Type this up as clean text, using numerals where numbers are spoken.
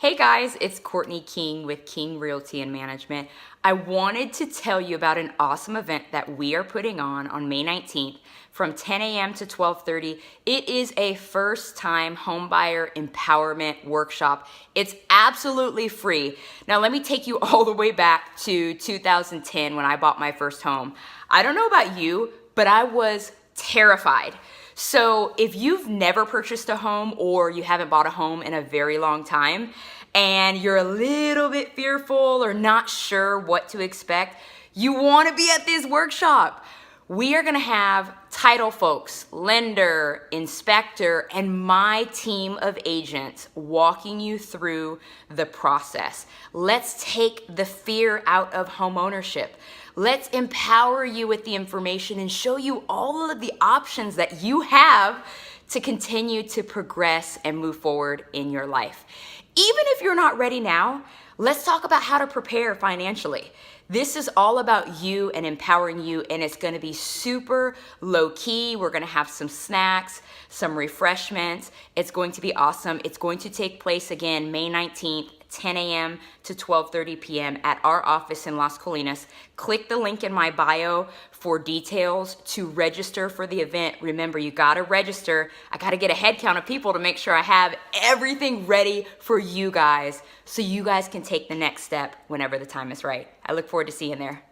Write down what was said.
Hey guys, it's Courtney King with King Realty and Management. I wanted to tell you about an awesome event that we are putting on May 19th from 10 a.m. to 12:30. It is a first-time homebuyer empowerment workshop. It's absolutely free. Now let me take you all the way back to 2010 when I bought my first home. I don't know about you, but I was terrified. So if you've never purchased a home or you haven't bought a home in a very long time and you're a little bit fearful or not sure what to expect, you want to be at this workshop. We are going to have title folks, lender, inspector, and my team of agents walking you through the process. Let's take the fear out of home ownership. Let's empower you with the information and show you all of the options that you have to continue to progress and move forward in your life. Even if you're not ready now, let's talk about how to prepare financially. This is all about you and empowering you, and it's going to be super low key. We're going to have some snacks, some refreshments. It's going to be awesome. It's going to take place again May 19th. 10 a.m. to 12:30 p.m. at our office in Las Colinas. Click the link in my bio for details to register for the event. Remember, you gotta register. I gotta get a head count of people to make sure I have everything ready for you guys so you guys can take the next step whenever the time is right. I look forward to seeing you there.